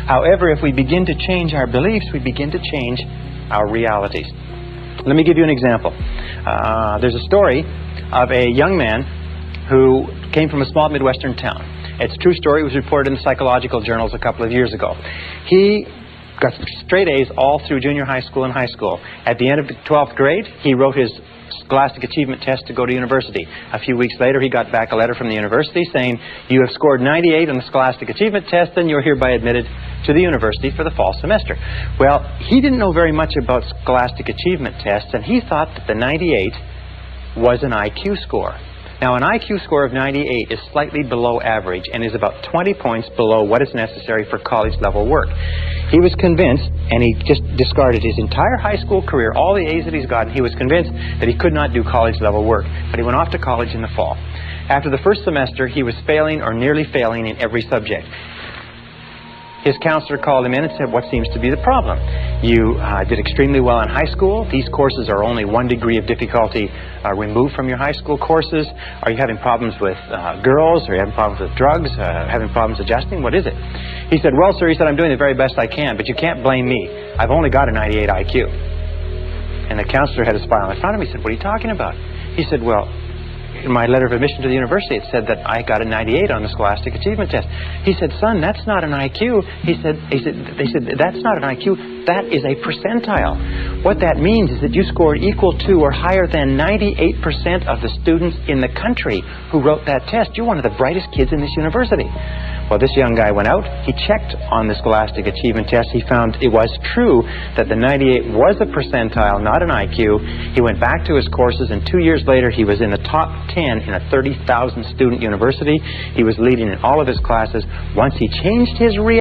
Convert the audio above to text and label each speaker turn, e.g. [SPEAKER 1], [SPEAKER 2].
[SPEAKER 1] However, if we begin to change our beliefs, we begin to change our realities. Let me give you an example. There's a story of a young man who came from a small Midwestern town. It's a true story. It was reported in the psychological journals a couple of years ago. He got straight A's all through junior high school and high school. At the end of the 12th grade, he wrote his Scholastic Achievement Test to go to university. A few weeks later, he got back a letter from the university saying, "You have scored 98 on the Scholastic Achievement Test, and you're hereby admitted to the university for the fall semester." Well, he didn't know very much about Scholastic Achievement Tests, and he thought that the 98 was an IQ score. Now, an IQ score of 98 is slightly below average and is about 20 points below what is necessary for college-level work. He was convinced, and he just discarded his entire high school career, all the A's that he's gotten. He was convinced that he could not do college-level work, but he went off to college in the fall. After the first semester, he was failing or nearly failing in every subject. His counselor called him in and said, "What seems to be the problem? You did extremely well in high school. These courses are only 1 degree of difficulty removed from your high school courses. Are you having problems with girls? Are you having problems with drugs? Having problems adjusting? What is it?" He said, "Well, sir," he said, "I'm doing the very best I can, but you can't blame me. I've only got a 98 IQ." And the counselor had a smile in front of him. He said, "What are you talking about?" He said, "Well, in my letter of admission to the university, it said that I got a 98 on the Scholastic Achievement Test." He said, "Son, that's not an IQ." They said, "That's not an IQ. That is a percentile. What that means is that you scored equal to or higher than 98% of the students in the country who wrote that test. You're one of the brightest kids in this university." Well, this young guy went out. He checked on the Scholastic Achievement Test. He found it was true that the 98 was a percentile, not an IQ. He went back to his courses, and 2 years later, he was in the top 10 in a 30,000 student university. He was leading in all of his classes. Once he changed his